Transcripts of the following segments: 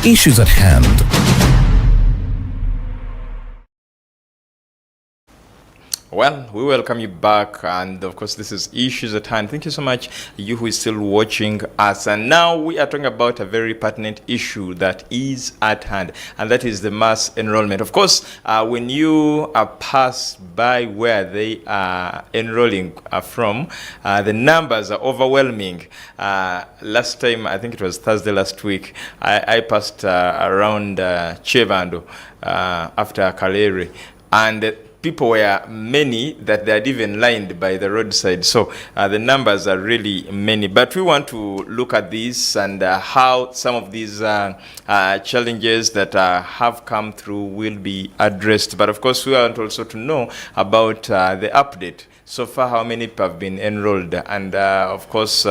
Issues at hand. Well, we welcome you back, and of course this is Issues at Hand. Thank you so much, you who is still watching us. And now we are talking about a very pertinent issue that is at hand, and that is the mass enrollment. Of course, when you pass by where they are enrolling from, the numbers are overwhelming. Last time, I think it was Thursday last week, I passed around Chevando after Kaleri, and people were many that they had even lined by the roadside. So the numbers are really many. But we want to look at this and how some of these challenges that have come through will be addressed. But of course, we want also to know about the update. So far, how many people have been enrolled? And of course,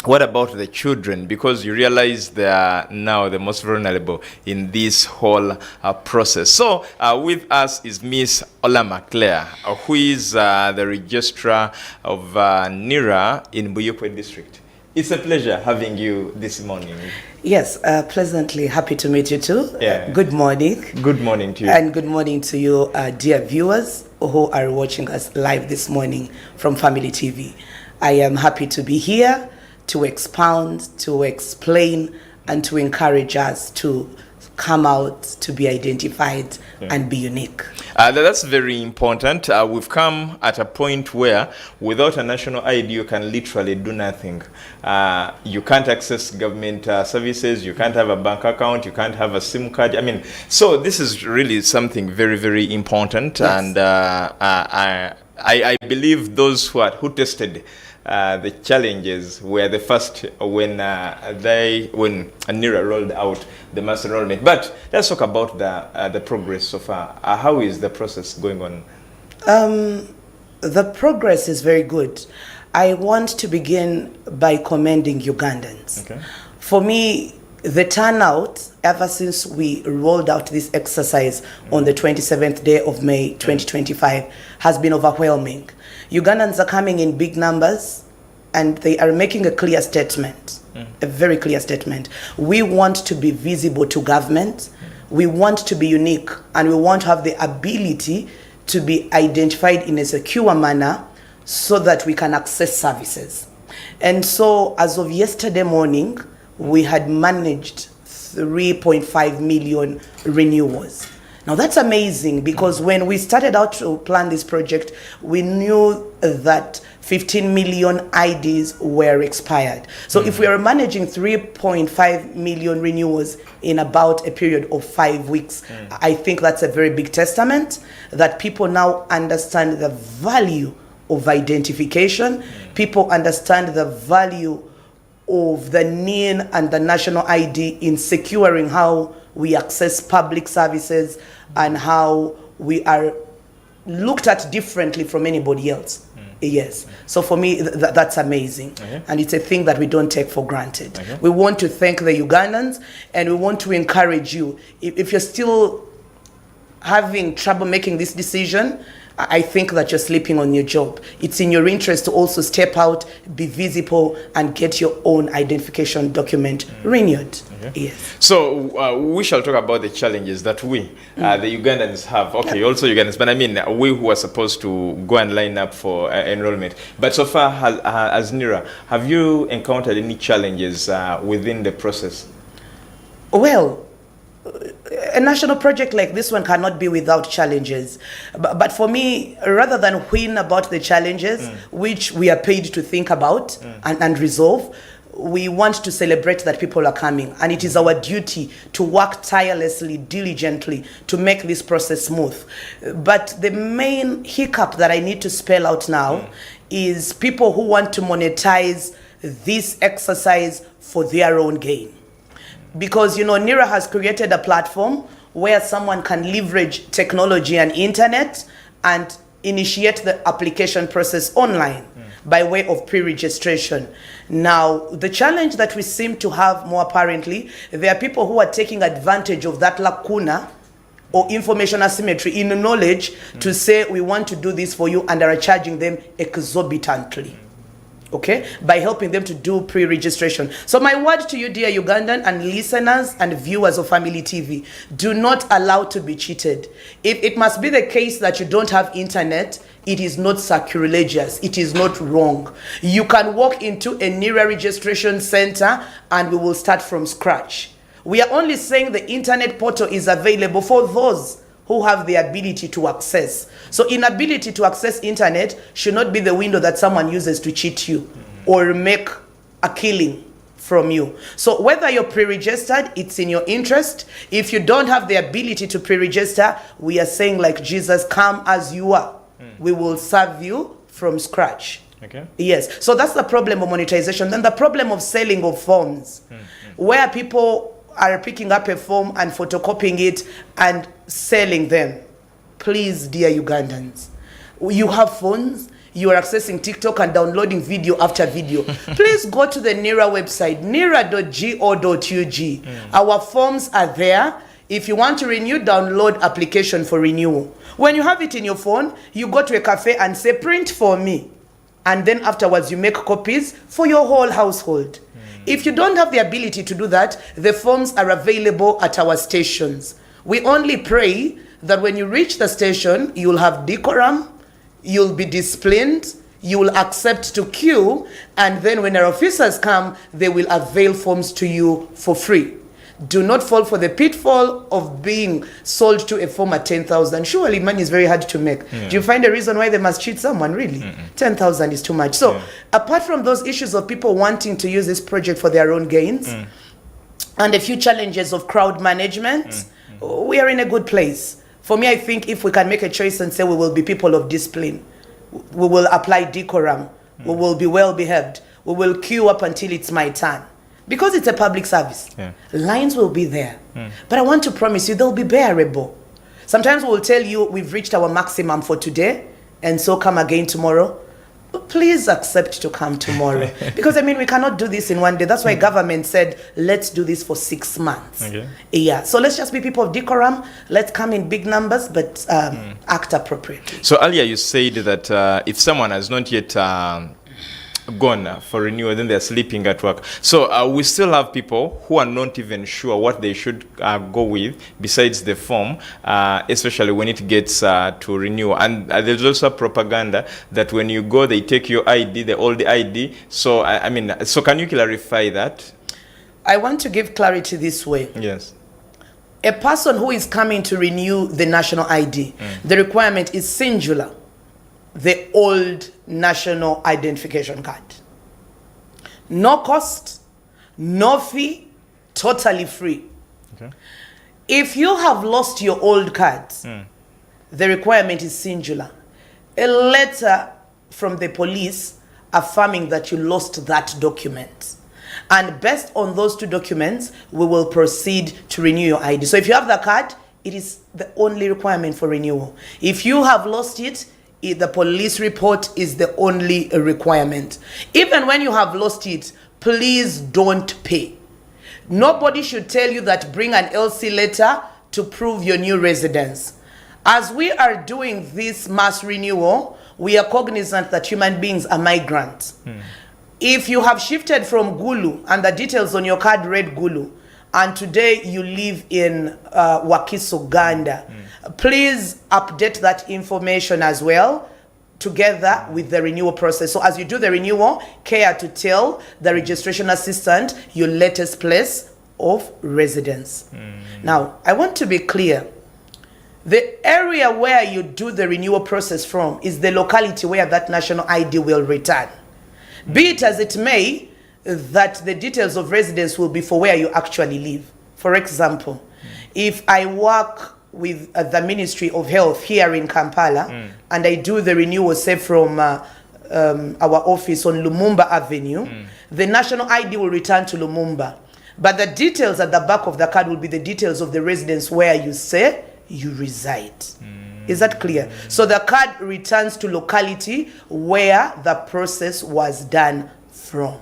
what about the children? Because you realize they are now the most vulnerable in this whole process. So with us is Miss Olama Claire, who is the registrar of NIRA in Buyukwe district. It's a pleasure having you this morning. Yes, pleasantly happy to meet you too. Yeah. Good morning. Good morning to you. And good morning to you, dear viewers who are watching us live this morning from Family TV. I am happy to be here to expound, to explain, and to encourage us to come out, to be identified, and be unique. That's very important. We've come at a point where without a national ID, you can literally do nothing. You can't access government services, you can't have a bank account, you can't have a SIM card. I mean, so this is really something very, very important. Yes. And I believe those who tested the challenges were the first when NIRA rolled out the mass enrollment. But let's talk about the progress so far. How is the process going on? The progress is very good. I want to begin by commending Ugandans. Okay. For me, the turnout ever since we rolled out this exercise on the 27th day of May 2025 has been overwhelming. Ugandans are coming in big numbers, and they are making a clear statement, a very clear statement. We want to be visible to government, we want to be unique, and we want to have the ability to be identified in a secure manner so that we can access services. And so as of yesterday morning, we had managed 3.5 million renewals. Now that's amazing, because when we started out to plan this project, we knew that 15 million IDs were expired. So if we are managing 3.5 million renewals in about a period of 5 weeks, I think that's a very big testament that people now understand the value of identification. People understand the value of the NIN and the national ID in securing how we access public services and how we are looked at differently from anybody else. Yes. So for me, that's amazing. And it's a thing that we don't take for granted. We want to thank the Ugandans, and we want to encourage you. If you're still having trouble making this decision, I think that you're sleeping on your job. It's in your interest to also step out, be visible, and get your own identification document renewed. Yes. So we shall talk about the challenges that we, the Ugandans, have. Okay, also Ugandans, but I mean, we who are supposed to go and line up for enrollment. But so far, as NIRA, have you encountered any challenges within the process? Well, a national project like this one cannot be without challenges. But for me, rather than whine about the challenges, which we are paid to think about and resolve, we want to celebrate that people are coming. And it is our duty to work tirelessly, diligently, to make this process smooth. But the main hiccup that I need to spell out now is people who want to monetize this exercise for their own gain. Because, you know, NIRA has created a platform where someone can leverage technology and internet and initiate the application process online by way of pre-registration. Now, the challenge that we seem to have more apparently, there are people who are taking advantage of that lacuna or information asymmetry in knowledge to say, we want to do this for you, and are charging them exorbitantly. okay, by helping them to do pre-registration. So my word to you, dear Ugandan and listeners and viewers of Family TV, do not allow to be cheated. If it must be the case that you don't have internet, it is not sacrilegious, it is not wrong. You can walk into a NERA registration center and we will start from scratch. We are only saying the internet portal is available for those who have the ability to access. So inability to access internet should not be the window that someone uses to cheat you or make a killing from you. So whether you're pre-registered, it's in your interest. If you don't have the ability to pre-register, we are saying like Jesus, come as you are. We will serve you from scratch. Okay. Yes. So that's the problem of monetization. Then the problem of selling of forms, where people are picking up a form and photocopying it and selling them. Please, dear Ugandans, you have phones, you are accessing TikTok and downloading video after video. Please go to the NERA website, nera.go.ug. Our forms are there. If you want to renew, download application for renewal. When you have it in your phone, you go to a cafe and say, print for me. And then afterwards, you make copies for your whole household. If you don't have the ability to do that, the forms are available at our stations. We only pray that when you reach the station, you'll have decorum, you'll be disciplined, you will accept to queue, and then when our officers come, they will avail forms to you for free. Do not fall for the pitfall of being sold to a form at 10,000. Surely money is very hard to make. Do you find a reason why they must cheat someone, really? 10,000 is too much. So apart from those issues of people wanting to use this project for their own gains, and a few challenges of crowd management, we are in a good place. For me, I think if we can make a choice and say we will be people of discipline, we will apply decorum, we will be well behaved, we will queue up until it's my turn. Because it's a public service, lines will be there. But I want to promise you, they'll be bearable. Sometimes we'll tell you we've reached our maximum for today, and so come again tomorrow. But please accept to come tomorrow. Because, I mean, we cannot do this in one day. That's why government said, let's do this for 6 months. Yeah, so let's just be people of decorum. Let's come in big numbers, but act appropriately. So earlier you said that if someone has not yet gone for renewal, then they're sleeping at work. So we still have people who are not even sure what they should go with besides the form, especially when it gets to renewal. And there's also propaganda that when you go, they take your ID, the old ID. So I mean, so can you clarify that? I want to give clarity this way. Yes. A person who is coming to renew the national ID, the requirement is singular. The old national identification card. No cost, no fee, totally free. Okay. If you have lost your old cards, the requirement is singular. A letter from the police affirming that you lost that document. And based on those 2 documents, we will proceed to renew your ID. So if you have the card, it is the only requirement for renewal. If you have lost it, the police report is the only requirement. Even when you have lost it, please don't pay. Nobody should tell you that bring an LC letter to prove your new residence. As we are doing this mass renewal, we are cognizant that human beings are migrants. If you have shifted from Gulu and the details on your card read Gulu, and today you live in Wakiso, Uganda, please update that information as well together with the renewal process. So as you do the renewal, care to tell the registration assistant your latest place of residence. Now, I want to be clear. The area where you do the renewal process from is the locality where that national ID will return. Be it as it may, that the details of residence will be for where you actually live. For example, if I work with the Ministry of Health here in Kampala and I do the renewal, say from our office on Lumumba Avenue, the national ID will return to Lumumba. But the details at the back of the card will be the details of the residence where you say you reside. Is that clear? So the card returns to locality where the process was done from.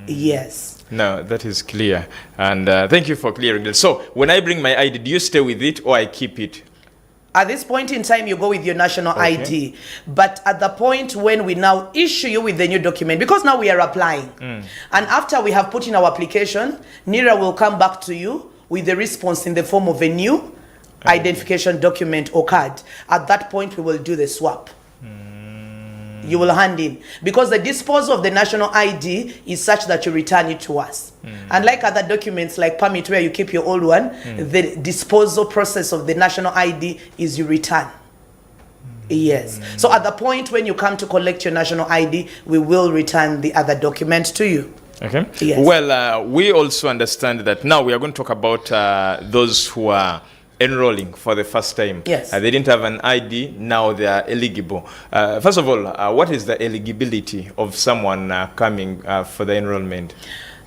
Yes. No, that is clear. And thank you for clearing that. So when I bring my ID, do you stay with it or I keep it? At this point in time, you go with your national ID. But at the point when we now issue you with the new document, because now we are applying, and after we have put in our application, NIRA will come back to you with the response in the form of a new identification document or card. At that point, we will do the swap. You will hand in, because the disposal of the national ID is such that you return it to us. Unlike other documents like permit where you keep your old one, the disposal process of the national ID is you return. Yes. So at the point when you come to collect your national ID, we will return the other document to you. Okay. Yes. Well, we also understand that now we are going to talk about those who are enrolling for the first time. Yes. They didn't have an ID, now they are eligible. First of all, what is the eligibility of someone coming for the enrollment?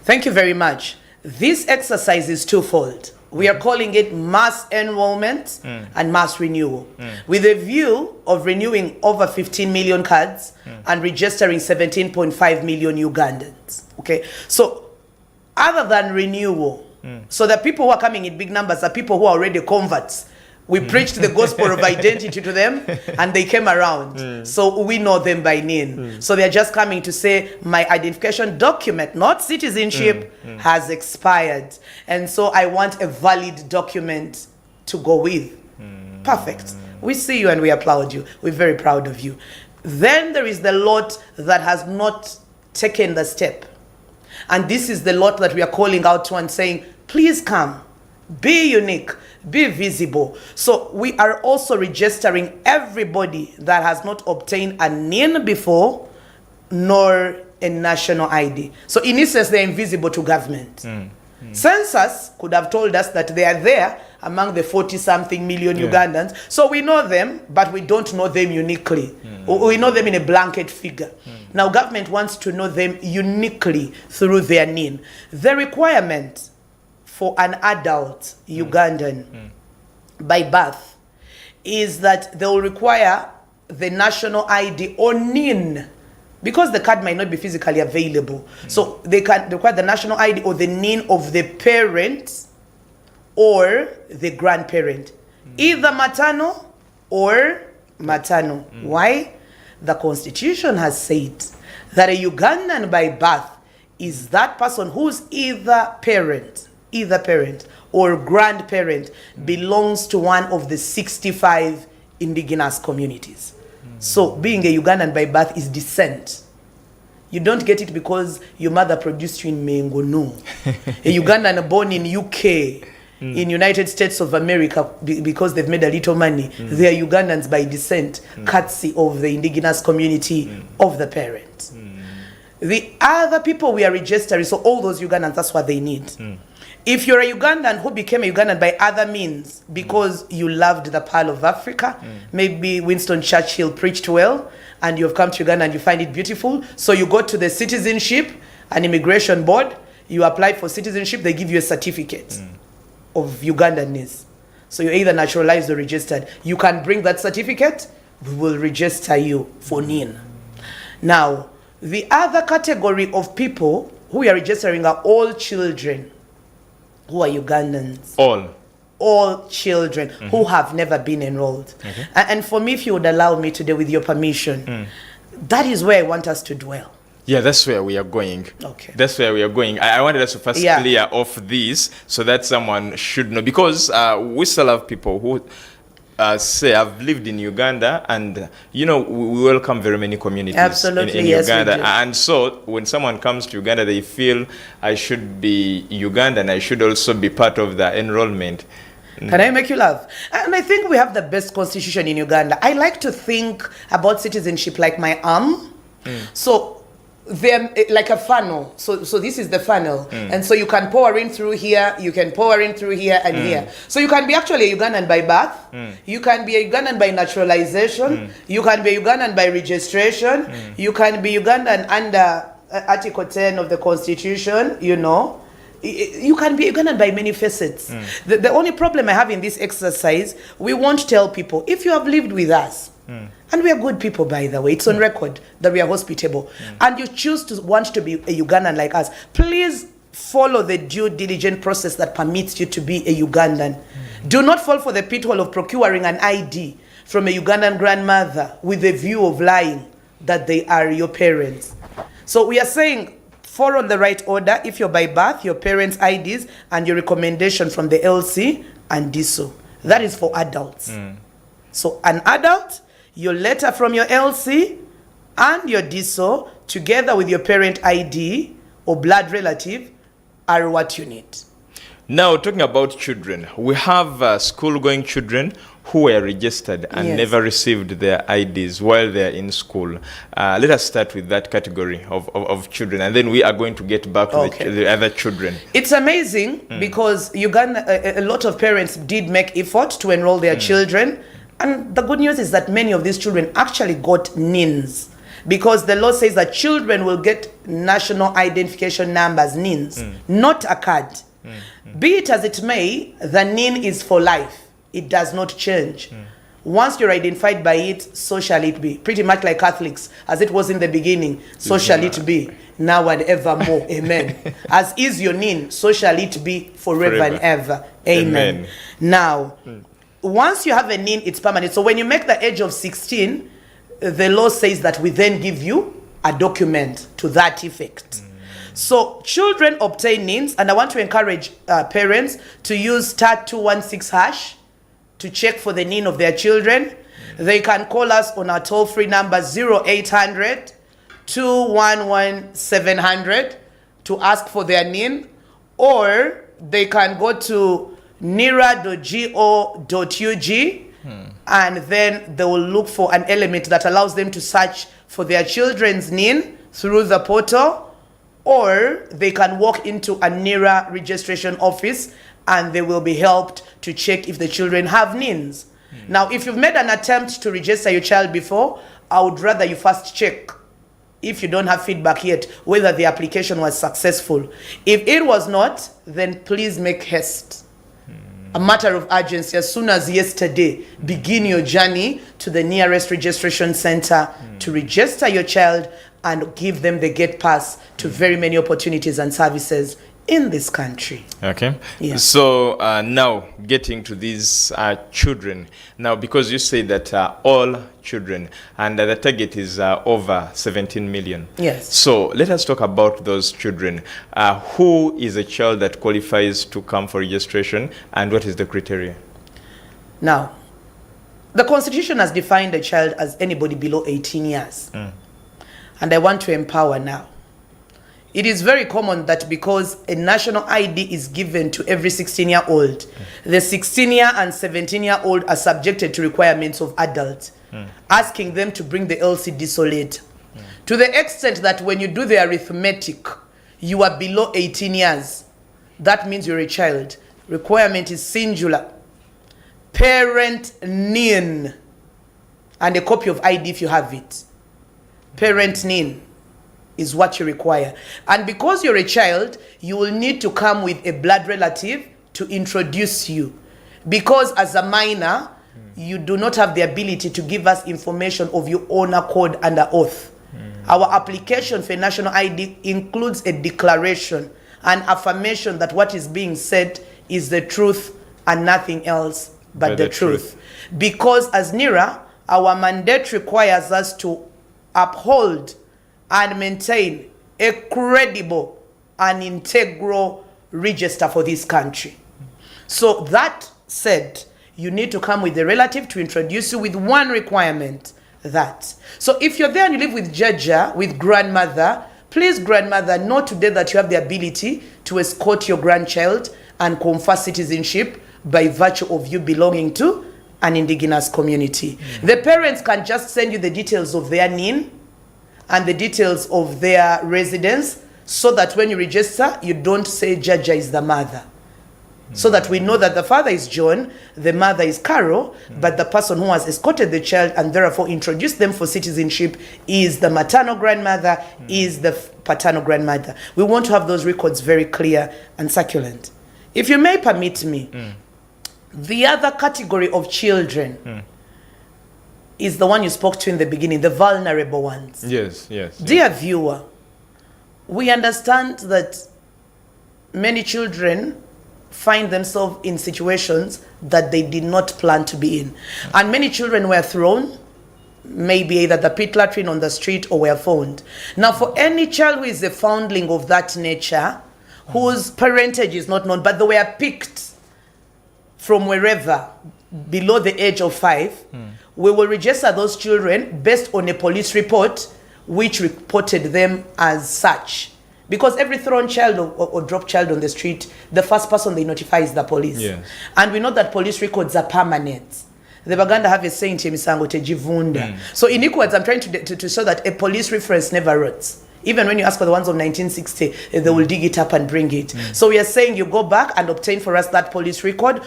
Thank you very much. This exercise is twofold. We are calling it mass enrollment and mass renewal, with a view of renewing over 15 million cards and registering 17.5 million Ugandans. Okay, so other than renewal, so the people who are coming in big numbers are people who are already converts. We preached the gospel of identity to them and they came around. So we know them by name. So they're just coming to say, my identification document, not citizenship, has expired. And so I want a valid document to go with. Perfect. We see you and we applaud you. We're very proud of you. Then there is the lot that has not taken the step. And this is the lot that we are calling out to and saying, please come, be unique, be visible. So we are also registering everybody that has not obtained a NIN before, nor a national ID. So in essence, they're invisible to government. Census could have told us that they are there among the 40-something million Ugandans. So we know them, but we don't know them uniquely. We know them in a blanket figure. Now government wants to know them uniquely through their NIN. The requirement for an adult Ugandan by birth is that they will require the national ID or NIN, because the card might not be physically available. So they can require the national ID or the NIN of the parent or the grandparent, either maternal or maternal. Why? The Constitution has said that a Ugandan by birth is that person whose either parent or grandparent belongs to one of the 65 indigenous communities. So being a Ugandan by birth is descent. You don't get it because your mother produced you in Mengo, no. A Ugandan born in UK, in United States of America, because they've made a little money, they are Ugandans by descent, courtesy of the indigenous community of the parent. The other people we are registering, so all those Ugandans, that's what they need. If you're a Ugandan who became a Ugandan by other means because you loved the Pearl of Africa, maybe Winston Churchill preached well, and you've come to Uganda and you find it beautiful, so you go to the citizenship and immigration board, you apply for citizenship, they give you a certificate of Ugandanness. So you're either naturalized or registered. You can bring that certificate, we will register you for NIN. Now, the other category of people who we are registering are all children who are Ugandans. All children who have never been enrolled. And for me, if you would allow me today, with your permission, that is where I want us to dwell. Yeah, that's where we are going. Okay. That's where we are going. I wanted us to first clear off this so that someone should know. Because we still have people who say, I've lived in Uganda, and, you know, we welcome very many communities in Uganda. And so when someone comes to Uganda, they feel, I should be Ugandan, I should also be part of the enrollment. Can I make you laugh? And I think we have the best constitution in Uganda. I like to think about citizenship like my arm. So they're like a funnel. So this is the funnel. And so you can pour in through here, you can pour in through here and here. So you can be actually a Ugandan by birth. You can be a Ugandan by naturalization. You can be a Ugandan by registration. You can be Ugandan under Article 10 of the Constitution, you know. You can be Ugandan by many facets. The only problem I have in this exercise, we won't tell people, if you have lived with us, and we are good people, by the way, it's on record that we are hospitable, and you choose to want to be a Ugandan like us, please follow the due diligent process that permits you to be a Ugandan. Do not fall for the pitfall of procuring an ID from a Ugandan grandmother with the view of lying that they are your parents. So we are saying, follow the right order if you're by birth, your parents' IDs, and your recommendation from the LC and DISO. That is for adults. So an adult, your letter from your LC and your DISO, together with your parent ID or blood relative, are what you need. Now, talking about children, we have school-going children who were registered and never received their IDs while they're in school. Let us start with that category of children, and then we are going to get back to the other children. It's amazing because Uganda, a lot of parents did make effort to enroll their children, and the good news is that many of these children actually got NINs, because the law says that children will get national identification numbers, NINs, not a card. Be it as it may, the NIN is for life. It does not change. Once you're identified by it, so shall it be. Pretty much like Catholics, as it was in the beginning, so shall it be, now and evermore. Amen. As is your NIN, so shall it be forever and ever. Amen. Now, once you have a NIN, it's permanent. So when you make the age of 16, the law says that we then give you a document to that effect. So children obtain NINs, and I want to encourage parents to use *216# to check for the NIN of their children. They can call us on our toll-free number 0800 211 700 to ask for their NIN, or they can go to nira.go.ug and then they will look for an element that allows them to search for their children's NIN through the portal, or they can walk into a NIRA registration office and they will be helped to check if the children have NINs. Now, if you've made an attempt to register your child before, I would rather you first check, if you don't have feedback yet, whether the application was successful. If it was not, then please make haste. A matter of urgency. As soon as yesterday, begin your journey to the nearest registration center to register your child and give them the gate pass to very many opportunities and services in this country. Okay. Yeah. So now getting to these children. Now, because you say that all children, and the target is over 17 million. Yes. So let us talk about those children. Who is a child that qualifies to come for registration, and what is the criteria? Now, the Constitution has defined a child as anybody below 18 years. And I want to empower now. It is very common that because a national ID is given to every 16-year-old, the 16-year and 17-year-old are subjected to requirements of adults, asking them to bring the LCD solid. To the extent that when you do the arithmetic, you are below 18 years. That means you're a child. Requirement is singular. Parent NIN. And a copy of ID if you have it. Parent NIN is what you require. And because you're a child, you will need to come with a blood relative to introduce you. Because as a minor, you do not have the ability to give us information of your own accord under oath. Our application for national ID includes a declaration, an affirmation that what is being said is the truth and nothing else but the truth. Because as NIRA, our mandate requires us to uphold and maintain a credible and integral register for this country. So that said, you need to come with a relative to introduce you with one requirement, that. So if you're there and you live with Jaja, with grandmother, please, grandmother, know today that you have the ability to escort your grandchild and confer citizenship by virtue of you belonging to an indigenous community. The parents can just send you the details of their NIN and the details of their residence, so that when you register, you don't say Jaja is the mother. So that we know that the father is John, the mother is Carol, but the person who has escorted the child and therefore introduced them for citizenship is the maternal grandmother, is the paternal grandmother. We want to have those records very clear and succulent. If you may permit me, the other category of children is the one you spoke to in the beginning, the vulnerable ones. Yes, yes. Dear viewer, we understand that many children find themselves in situations that they did not plan to be in. And many children were thrown, maybe either the pit latrine on the street or were found. Now, for any child who is a foundling of that nature, whose parentage is not known, but they were picked from wherever below the age of 5, we will register those children based on a police report which reported them as such. Because every thrown child or dropped child on the street, the first person they notify is the police. Yes. And we know that police records are permanent. The Baganda have a saying, So in equal words, I'm trying to show that a police reference never rots. Even when you ask for the ones of 1960, they will dig it up and bring it. So we are saying you go back and obtain for us that police record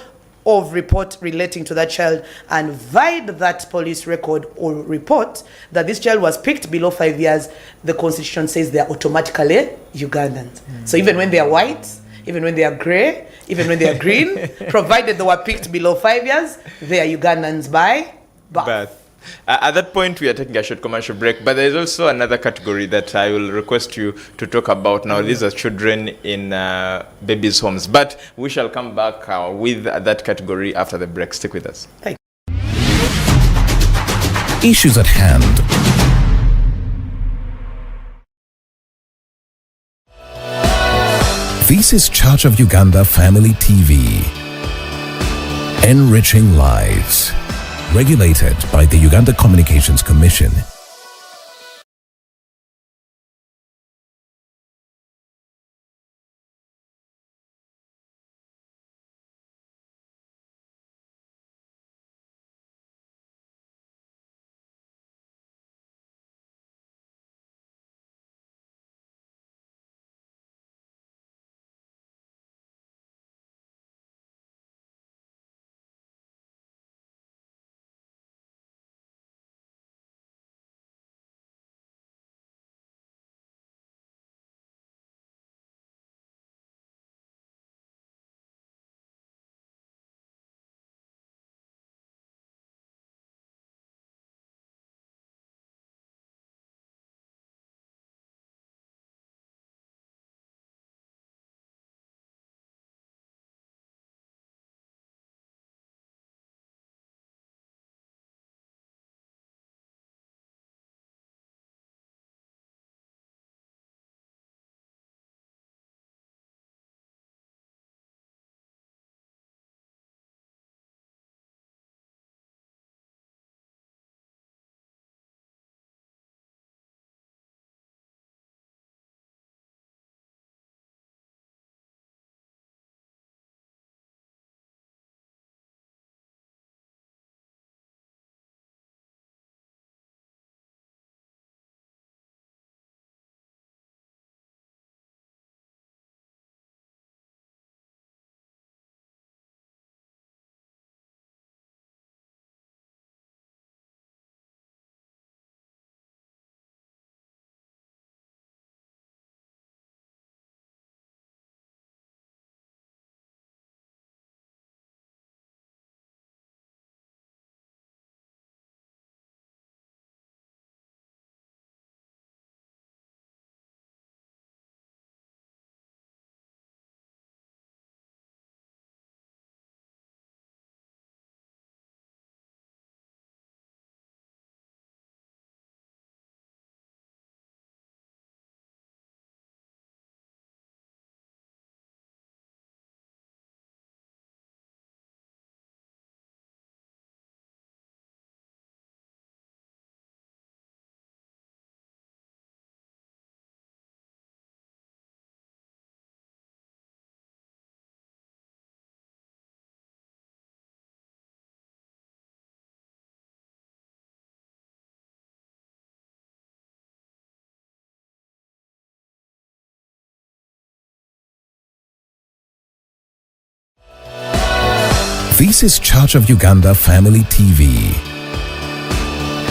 of report relating to that child, and via that police record or report that this child was picked below 5 years, the constitution says they are automatically Ugandans. So even when they are white, even when they are grey, even when they are green, provided they were picked below 5 years, they are Ugandans by birth. At that point, we are taking a short commercial break, but there is also another category that I will request you to talk about now. These are children in babies' homes, but we shall come back with that category after the break. Stick with us. Thank you. Issues at hand. This is Church of Uganda Family TV. Enriching lives. Regulated by the Uganda Communications Commission. This is Church of Uganda Family TV.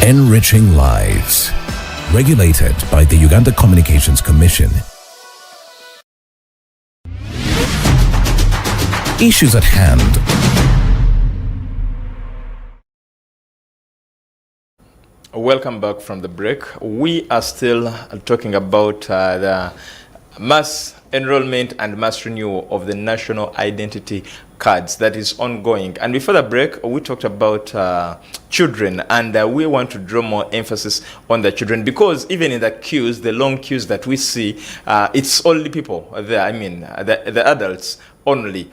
Enriching lives. Regulated by the Uganda Communications Commission. Issues at hand. Welcome back from the break. We are still talking about the mass enrollment and mass renewal of the national identity cards that is ongoing. And before the break, we talked about children, and we want to draw more emphasis on the children, because even in the queues, the long queues that we see, it's only people there. I mean, the adults only.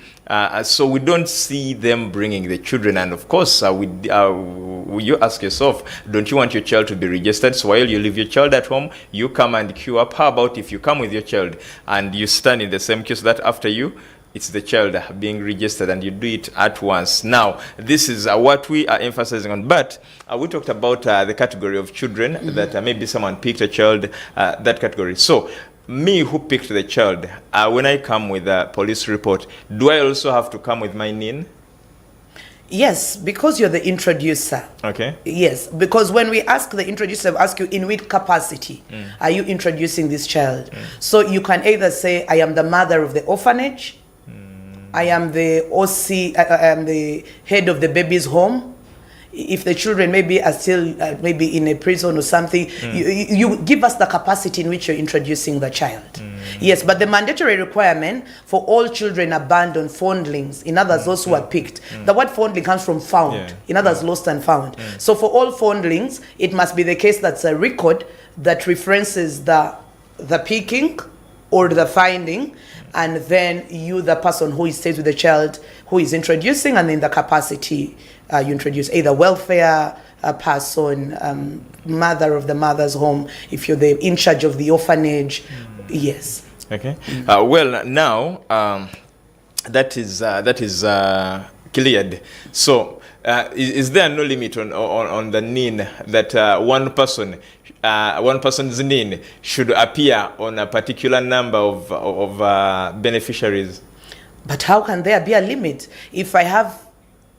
So we don't see them bringing the children. And of course, you ask yourself, don't you want your child to be registered? So while you leave your child at home, you come and queue up. How about if you come with your child and you stand in the same queue, so that after you, it's the child being registered, and you do it at once. Now, this is what we are emphasizing on. But we talked about the category of children, that maybe someone picked a child, that category. So, me who picked the child, when I come with a police report, do I also have to come with my NIN? Yes, because you're the introducer. Okay. Yes, because when we ask the introducer, we ask you in which capacity are you introducing this child. So you can either say, I am the mother of the orphanage, I am the OC, I am the head of the baby's home. If the children maybe are still maybe in a prison or something, you give us the capacity in which you're introducing the child. Yes, but the mandatory requirement for all children abandoned, foundlings, in others those who are picked. The word foundling comes from found, in others lost and found. So for all foundlings, it must be the case that's a record that references the picking or the finding, and then you, the person who stays with the child, who is introducing, and in the capacity you introduce either welfare person, mother of the mother's home, if you're in charge of the orphanage. Yes. Okay. Well, now that is cleared. So, is there no limit on the NIN that one person's NIN should appear on a particular number of beneficiaries? But how can there be a limit if I have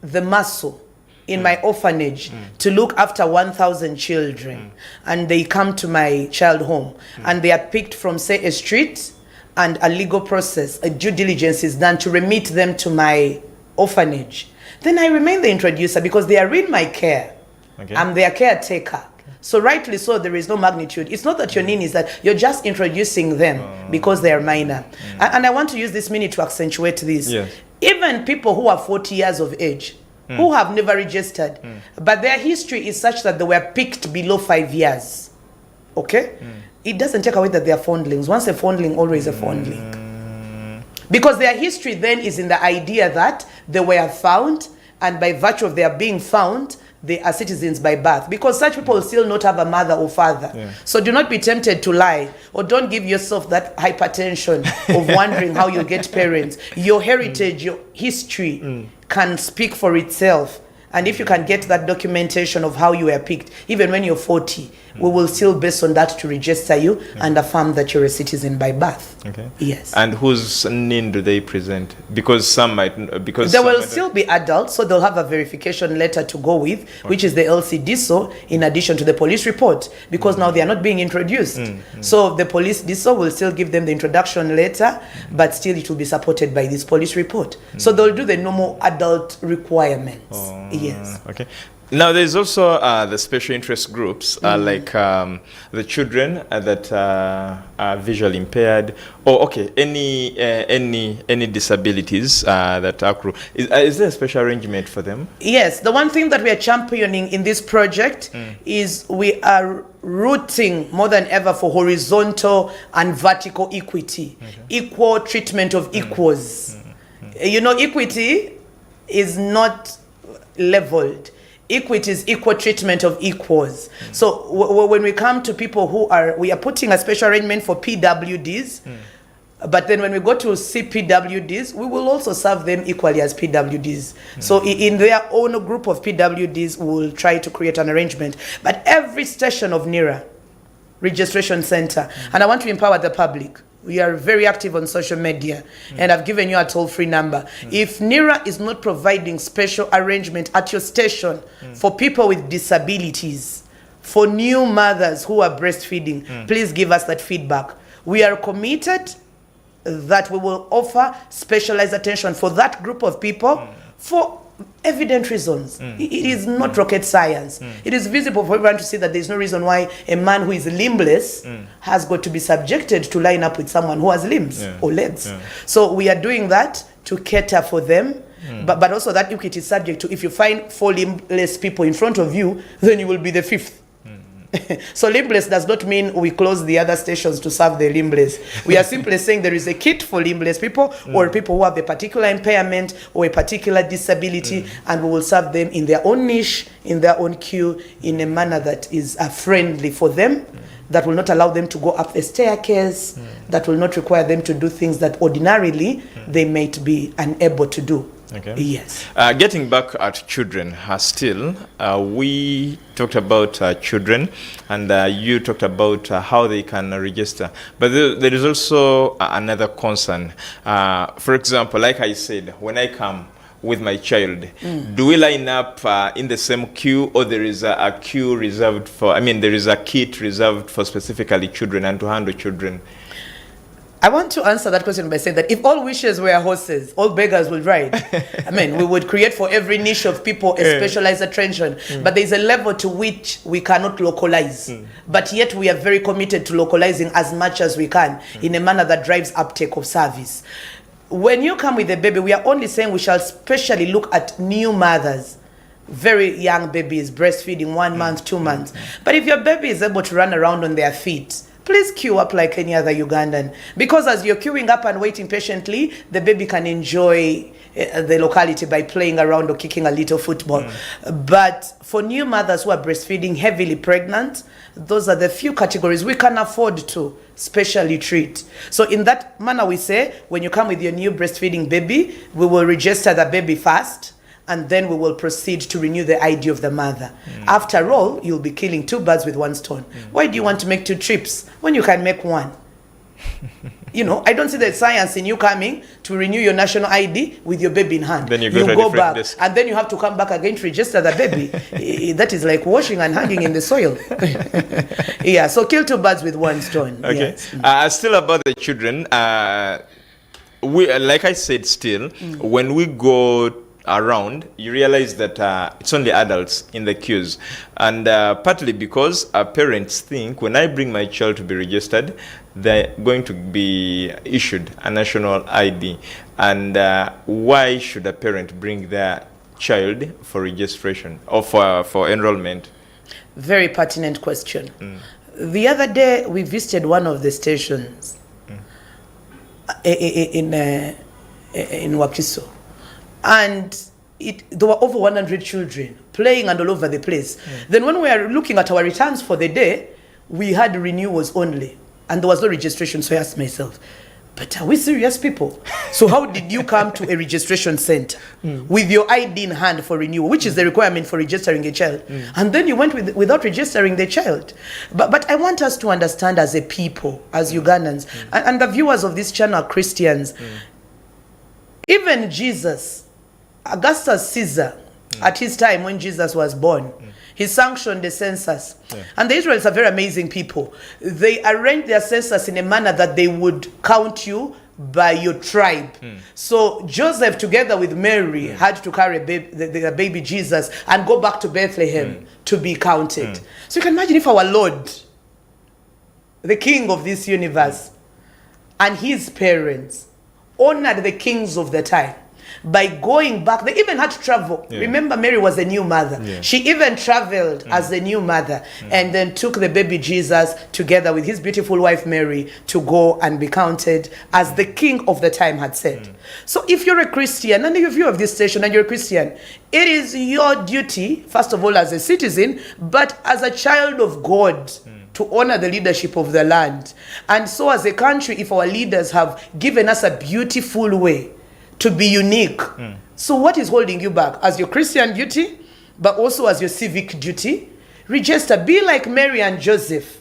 the muscle in my orphanage to look after 1,000 children, and they come to my child home and they are picked from, say, a street, and a legal process, a due diligence is done to remit them to my orphanage, then I remain the introducer because they are in my care. Okay. I'm their caretaker. So rightly so, there is no magnitude. It's not that your NIN is that you're just introducing them because they are minor. And I want to use this minute to accentuate this. Yes. Even people who are 40 years of age, who have never registered, but their history is such that they were picked below 5 years. Okay? It doesn't take away that they are foundlings. Once a foundling, always a foundling. Because their history then is in the idea that they were found, and by virtue of their being found, they are citizens by birth, because such people will still not have a mother or father. So do not be tempted to lie, or don't give yourself that hypertension of wondering how you get parents. Your heritage, your history can speak for itself. And if you can get that documentation of how you were picked, even when you're 40, we will still base on that to register you and affirm that you're a citizen by birth. Okay. Yes. And whose NIN do they present? Because some might, because there will still be adults, so they'll have a verification letter to go with, which is the LC-DISO, in addition to the police report, because now they are not being introduced. So the police DISO will still give them the introduction letter, but still it will be supported by this police report. So they'll do the normal adult requirements. Yes. Okay. Now, there's also the special interest groups, like the children that are visually impaired, or any disabilities that accrue. Is there a special arrangement for them? Yes. The one thing that we are championing in this project is we are rooting more than ever for horizontal and vertical equity, equal treatment of equals. You know, equity is not leveled. Equity is equal treatment of equals. So when we come to people we are putting a special arrangement for PWDs, but then when we go to CPWDs, we will also serve them equally as PWDs. So in their own group of PWDs, we will try to create an arrangement. But every station of NERA registration center, and I want to empower the public. We are very active on social media, and I've given you a toll-free number. If NERA is not providing special arrangement at your station for people with disabilities, for new mothers who are breastfeeding, please give us that feedback. We are committed that we will offer specialized attention for that group of people for evident reasons. It is not rocket science. It is visible for everyone to see that there's no reason why a man who is limbless has got to be subjected to line up with someone who has limbs or legs. So we are doing that to cater for them. But also that equity is subject to, if you find 4 limbless people in front of you, then you will be the 5th. So limbless does not mean we close the other stations to serve the limbless. We are simply saying there is a kit for limbless people or people who have a particular impairment or a particular disability, and we will serve them in their own niche, in their own queue, in a manner that is friendly for them, that will not allow them to go up the staircase, that will not require them to do things that ordinarily they might be unable to do. Okay. Yes. Getting back at children, still, we talked about children, and you talked about how they can register. But there is also another concern. For example, like I said, when I come with my child, do we line up in the same queue, or there is a queue reserved for, there is a kit reserved for specifically children and to handle children? I want to answer that question by saying that if all wishes were horses, all beggars would ride. We would create for every niche of people a specialized attention. But there's a level to which we cannot localize. But yet we are very committed to localizing as much as we can in a manner that drives uptake of service. When you come with a baby, we are only saying we shall specially look at new mothers, very young babies, breastfeeding 1 month, 2 months. But if your baby is able to run around on their feet, please queue up like any other Ugandan. Because as you're queuing up and waiting patiently, the baby can enjoy the locality by playing around or kicking a little football. But for new mothers who are breastfeeding, heavily pregnant, those are the few categories we can afford to specially treat. So in that manner, we say, when you come with your new breastfeeding baby, we will register the baby first, and then we will proceed to renew the ID of the mother. After all, you'll be killing 2 birds with 1 stone. Why do you want to make 2 trips when you can make 1? I don't see the science in you coming to renew your national ID with your baby in hand. Then you go back, and then you have to come back again to register the baby. That is like washing and hanging in the soil. So kill 2 birds with 1 stone. Okay. Yes. Still about the children, we, like I said, still, when we go around, you realize that it's only adults in the queues, and partly because parents think when I bring my child to be registered, they're going to be issued a national ID. And why should a parent bring their child for registration or for enrollment? Very pertinent question. The other day we visited one of the stations in Wakiso. And there were over 100 children playing and all over the place. Then when we are looking at our returns for the day, we had renewals only. And there was no registration. So I asked myself, but are we serious people? So how did you come to a registration center with your ID in hand for renewal, which is the requirement for registering a child? And then you went without registering the child. But I want us to understand as a people, as Ugandans, and the viewers of this channel are Christians. Even Jesus, Augustus Caesar, at his time when Jesus was born, he sanctioned the census. And the Israelites are very amazing people. They arranged their census in a manner that they would count you by your tribe. So Joseph, together with Mary, had to carry the baby Jesus and go back to Bethlehem to be counted. So you can imagine if our Lord, the King of this universe, and his parents honored the kings of the time by going back. They even had to travel. Remember, Mary was a new mother. She even traveled as a new mother and then took the baby Jesus together with his beautiful wife Mary to go and be counted as the king of the time had said. So if you're a Christian, and if you're of this station and you're a Christian, it is your duty, first of all as a citizen, but as a child of God, to honor the leadership of the land. And so as a country, if our leaders have given us a beautiful way to be unique, so what is holding you back? As your Christian duty, but also as your civic duty, register. Be like Mary and Joseph.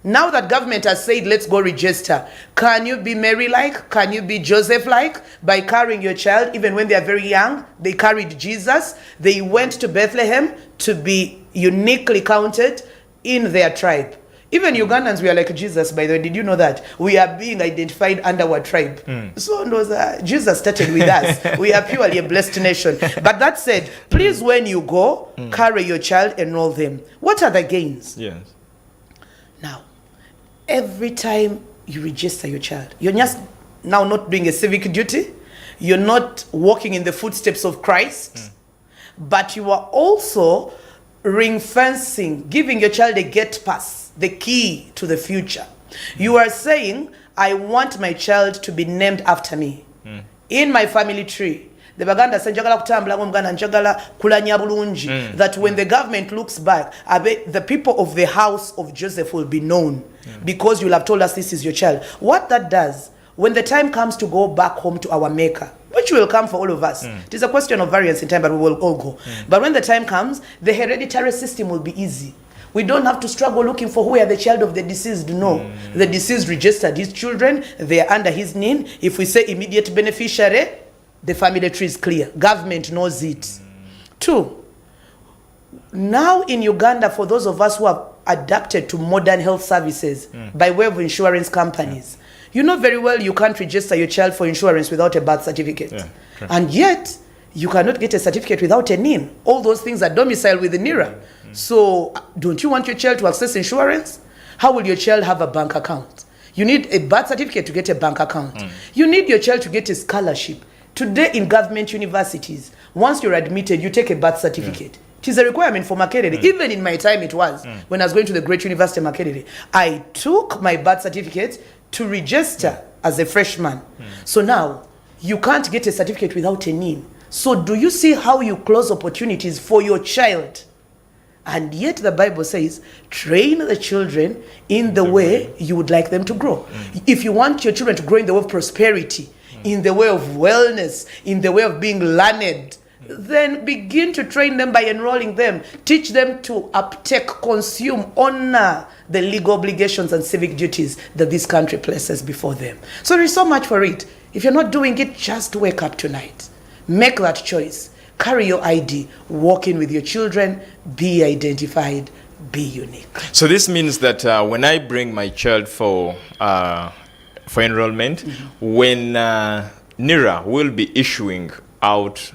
Now that government has said, let's go register, can you be Mary-like? Can you be Joseph-like? By carrying your child, even when they are very young, they carried Jesus. They went to Bethlehem to be uniquely counted in their tribe. Even Ugandans, we are like Jesus, by the way. Did you know that? We are being identified under our tribe. So Jesus started with us. We are purely a blessed nation. But that said, please, when you go, carry your child, enroll them. What are the gains? Yes. Now, every time you register your child, you're just now not doing a civic duty. You're not walking in the footsteps of Christ. But you are also ring fencing, giving your child a gate pass, the key to the future. You are saying, I want my child to be named after me. In my family tree, the baganda njagala kutambula ng'omuganda njagala kulanya bulungi, that when the government looks back, the people of the house of Joseph will be known because you'll have told us this is your child. What that does, when the time comes to go back home to our maker, which will come for all of us. It is a question of variance in time, but we will all go. But when the time comes, the hereditary system will be easy. We don't have to struggle looking for who are the child of the deceased. No. The deceased registered his children. They are under his name. If we say immediate beneficiary, the family tree is clear. Government knows it. 2, now in Uganda, for those of us who have adapted to modern health services by way of insurance companies, you know very well you can't register your child for insurance without a birth certificate. And yet, you cannot get a certificate without a NIN. All those things are domiciled with the NIRA. So, don't you want your child to access insurance? How will your child have a bank account? You need a birth certificate to get a bank account. You need your child to get a scholarship. Today in government universities, once you're admitted, you take a birth certificate. It is a requirement for Makerere. Even in my time it was. When I was going to the Great University of Makerere, I took my birth certificate to register as a freshman. So now, you can't get a certificate without a NIN. So do you see how you close opportunities for your child? And yet the Bible says, train the children in the way you would like them to grow. If you want your children to grow in the way of prosperity, in the way of wellness, in the way of being learned, then begin to train them by enrolling them. Teach them to uptake, consume, honor the legal obligations and civic duties that this country places before them. So there is so much for it. If you're not doing it, just wake up tonight. Make that choice. Carry your ID. Walk in with your children. Be identified. Be unique. So this means that when I bring my child for enrollment, when NIRA will be issuing out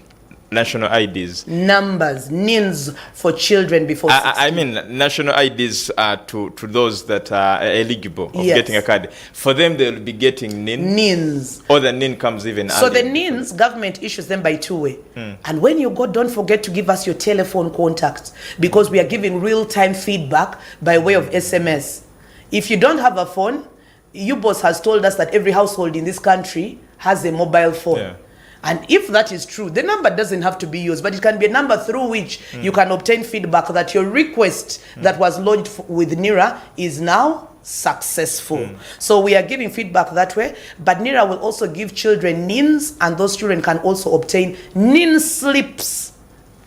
national IDs. Numbers, NINs for children before 16. I mean national IDs to those that are eligible of getting a card. For them, they'll be getting NINs. Or the NIN comes even So early. the NINs, government issues them by 2 ways. And when you go, don't forget to give us your telephone contacts, because we are giving real-time feedback by way of SMS. If you don't have a phone, UBOS has told us that every household in this country has a mobile phone. And if that is true, the number doesn't have to be used, but it can be a number through which you can obtain feedback that your request that was lodged with NIRA is now successful. So we are giving feedback that way, but NIRA will also give children NINs, and those children can also obtain NIN slips.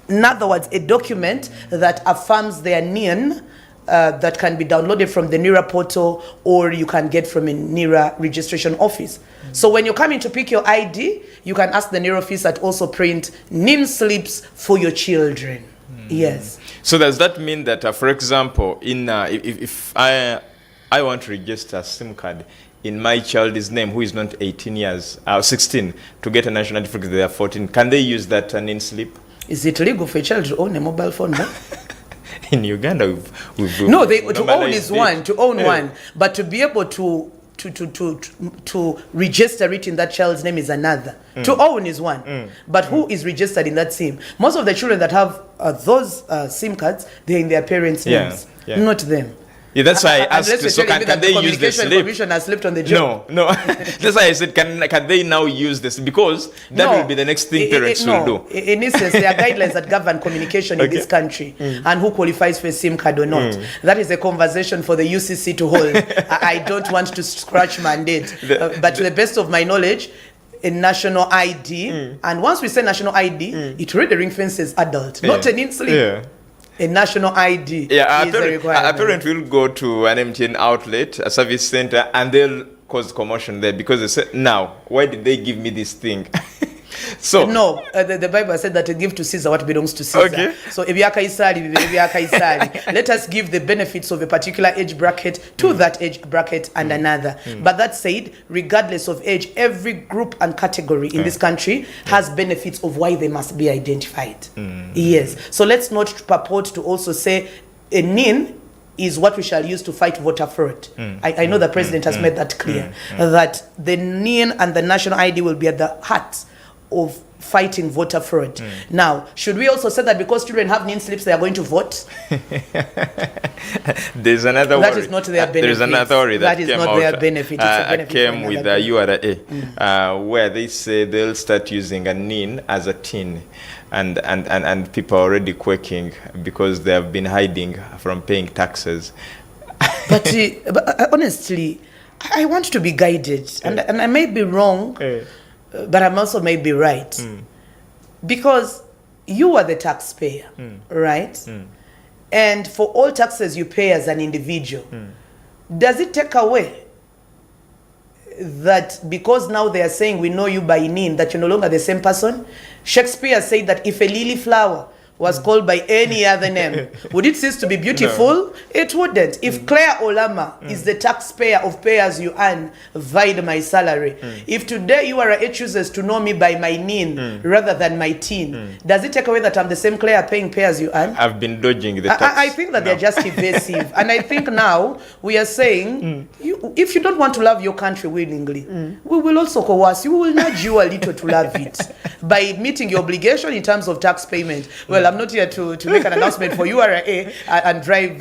In other words, a document that affirms their NIN that can be downloaded from the NIRA portal, or you can get from a NIRA registration office. So when you're coming to pick your ID, you can ask the NIRA office that also print NIN slips for your children. Yes. So does that mean that, for example, in if I want to register a SIM card in my child's name who is not 18 years, 16, to get a national certificate, they are 14, can they use that NIN slip? Is it legal for a child to own a mobile phone? No? In Uganda, we've no, to own is one, to own Yeah. one, but to be able to register it in that child's name is another. To own is one, but who is registered in that SIM? Most of the children that have those SIM cards, they're in their parents' names, not them. Yeah, that's why I asked. Unless So you're telling me can that they the use the Communication slip? Commission has slipped on the job. No. That's why I said, can they now use this? Because that will be the next thing parents will do. In instance, there are guidelines that govern communication in this country, and who qualifies for a SIM card or not. That is a conversation for the UCC to hold. I don't want to scratch mandate, but to the best of my knowledge, a national ID, and once we say national ID, it really ring fences adult, not an in slip. Yeah. A national ID Yeah, is a requirement. a parent will go to an MTN outlet, a service center, and they'll cause commotion there because they say, now, why did they give me this thing? So no, the Bible said that to give to Caesar what belongs to Caesar. Okay. So let us give the benefits of a particular age bracket to that age bracket and another. But that said, regardless of age, every group and category in this country has benefits of why they must be identified. Yes. So let's not purport to also say a NIN is what we shall use to fight voter fraud. I know the president has made that clear, that the NIN and the national ID will be at the heart of fighting voter fraud. Now, should we also say that because children have NIN slips, they are going to vote? There's another That worry. is not their benefit. There's another worry that is came not out, their benefit. It's a benefit came for with another the URA, where they say they'll start using a NIN as a tin. And people are already quaking because they have been hiding from paying taxes. But honestly, I want to be guided, and I may be wrong, but I'm also may be right. Because you are the taxpayer, right? And for all taxes you pay as an individual, does it take away that because now they are saying we know you by name, that you're no longer the same person? Shakespeare said that if a lily flower was called by any other name, would it cease to be beautiful? No. It wouldn't. If Claire Olama is the taxpayer of pay as you earn, vide my salary. If today URA chooses to know me by my NIN rather than my TIN, does it take away that I'm the same Claire paying pay as you earn? I've been dodging the tax. I think that they're just evasive. And I think now we are saying, if you don't want to love your country willingly, we will also coerce you. We will nudge you a little to love it by meeting your obligation in terms of tax payment. Well, I'm not here to make an announcement for URA and drive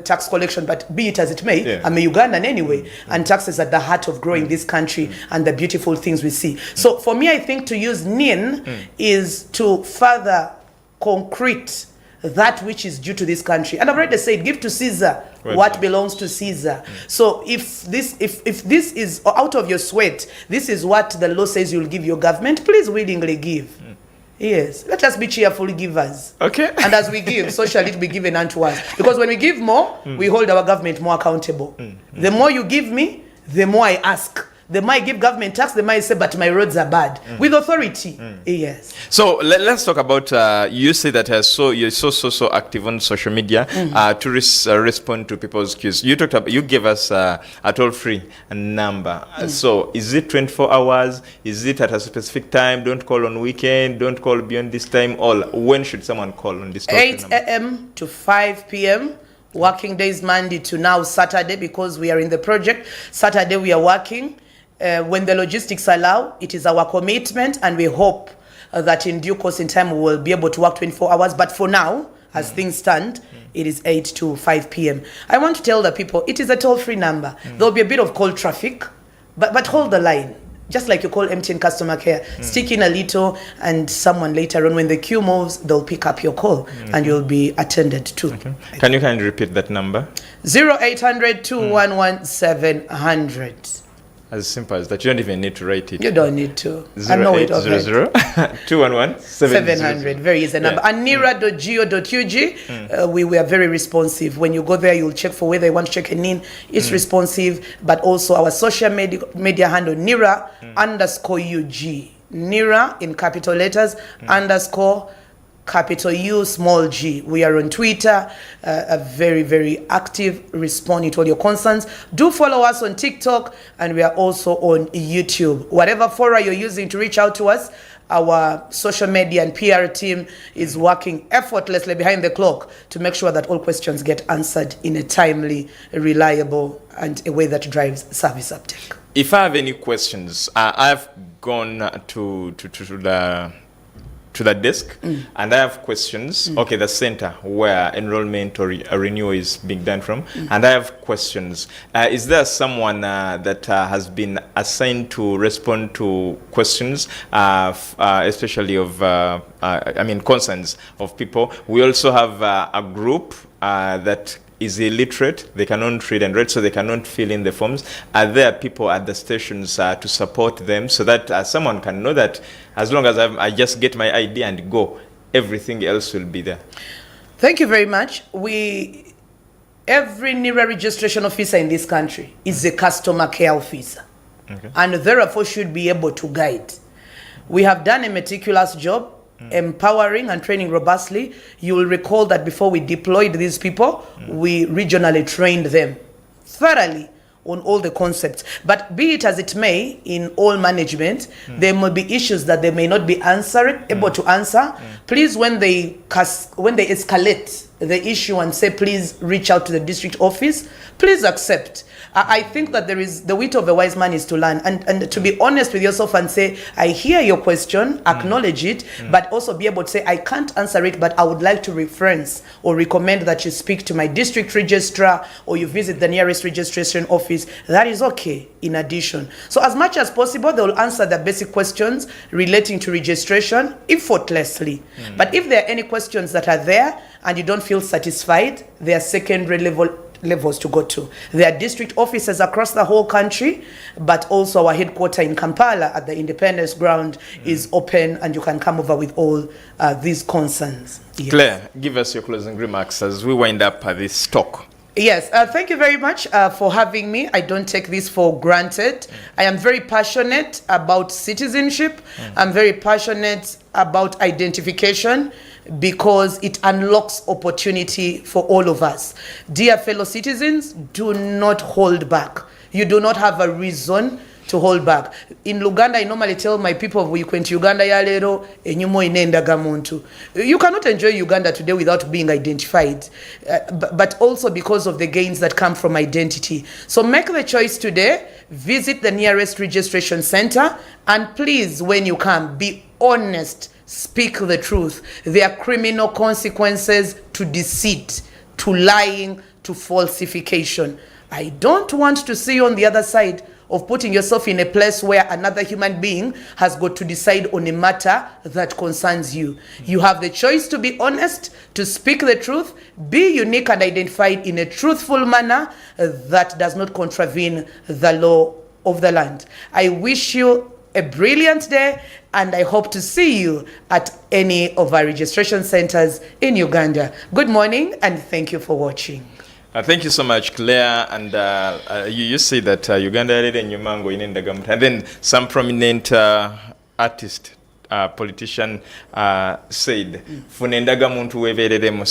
tax collection, but be it as it may, I'm a Ugandan anyway, and tax is at the heart of growing this country and the beautiful things we see. So for me, I think to use NIN is to further concrete that which is due to this country. And I've already said, give to Caesar what belongs to Caesar. So if this is out of your sweat, this is what the law says you'll give your government, please willingly give. Yes, let us be cheerful givers. Okay. And as we give, so shall it be given unto us. Because when we give more, we hold our government more accountable. The more you give me, the more I ask. The more I give government tax, the more I say, but my roads are bad. With authority. Yes. So let's talk about, you say that you're so active on social media to respond to people's cues. You gave us a toll-free number. So is it 24 hours? Is it at a specific time? Don't call on weekend. Don't call beyond this time. Or when should someone call on this toll-free number? 8 a.m. to 5 p.m. Working days Monday to now Saturday, because we are in the project. Saturday we are working. When the logistics allow, it is our commitment, and we hope that in due course in time we will be able to work 24 hours. But for now, as things stand, it is 8 to 5 p.m. I want to tell the people, it is a toll-free number. There will be a bit of call traffic, but hold the line. Just like you call MTN customer care, stick in a little, and someone later on, when the queue moves, they'll pick up your call and you'll be attended to. Okay. Can you kindly repeat that number? 0800 211 700. As simple as that. You don't even need to write it. You don't need to. I know it already. 211 700. Very easy number. And nira.go.ug, we were very responsive. When you go there, you'll check for whether you want to check in. It's responsive. But also our social media handle, nira _UG. Nira in capital letters _ capital U, small g. We are on Twitter, a very, very active, responding to all your concerns. Do follow us on TikTok, and we are also on YouTube. Whatever fora you're using to reach out to us, our social media and PR team is working effortlessly behind the clock to make sure that all questions get answered in a timely, reliable, and a way that drives service uptake. If I have any questions, I've gone to the desk, and I have questions. Okay, the center where enrollment or renewal is being done from, and I have questions. Is there someone that has been assigned to respond to questions, especially of, concerns of people? We also have a group that is illiterate. They cannot read and write, so they cannot fill in the forms. Are there people at the stations to support them, so that someone can know that as long as I just get my ID and go, everything else will be there? Thank you very much. Every NIRA registration officer in this country is a customer care officer, and therefore should be able to guide. We have done a meticulous job empowering and training robustly. You will recall that before we deployed these people, we regionally trained them thoroughly on all the concepts. But be it as it may, in all management, there may be issues that they may not be able to answer. Please, when they escalate the issue and say, please reach out to the district office, please accept. I think that there is the wit of a wise man is to learn and to be honest with yourself and say, I hear your question, acknowledge it, but also be able to say, I can't answer it, but I would like to reference or recommend that you speak to my district registrar or you visit the nearest registration office. That is okay in addition. So as much as possible, they will answer the basic questions relating to registration effortlessly. But if there are any questions that are there and you don't feel satisfied, there are secondary levels to go to. There are district offices across the whole country, but also our headquarters in Kampala at the Independence Ground is open, and you can come over with all these concerns. Yes. Claire, give us your closing remarks as we wind up this talk. Yes, thank you very much for having me. I don't take this for granted. I am very passionate about citizenship. I'm very passionate about identification, because it unlocks opportunity for all of us. Dear fellow citizens, do not hold back. You do not have a reason to hold back. In Luganda, I normally tell my people, we went to Uganda ya lero, enyumo inendaga muntu. You cannot enjoy Uganda today without being identified, but also because of the gains that come from identity. So make the choice today, visit the nearest registration center, and please, when you come, be honest. Speak the truth. There are criminal consequences to deceit, to lying, to falsification. I don't want to see you on the other side of putting yourself in a place where another human being has got to decide on a matter that concerns you. You have the choice to be honest, to speak the truth, be unique and identified in a truthful manner that does not contravene the law of the land. I wish you a brilliant day, and I hope to see you at any of our registration centers in Uganda. Good morning, and thank you for watching. Thank you so much, Claire. And you say that Uganda and then some prominent artist, politician said, "Funendaga muntu wevereremo."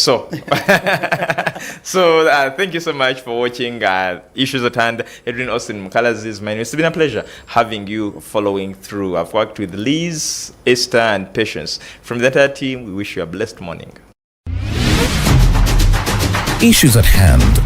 So thank you so much for watching Issues at Hand. Edwin Austin Mukalazi is my name. It's been a pleasure having you following through. I've worked with Liz, Esther, and Patience. From the entire team, we wish you a blessed morning. Issues at Hand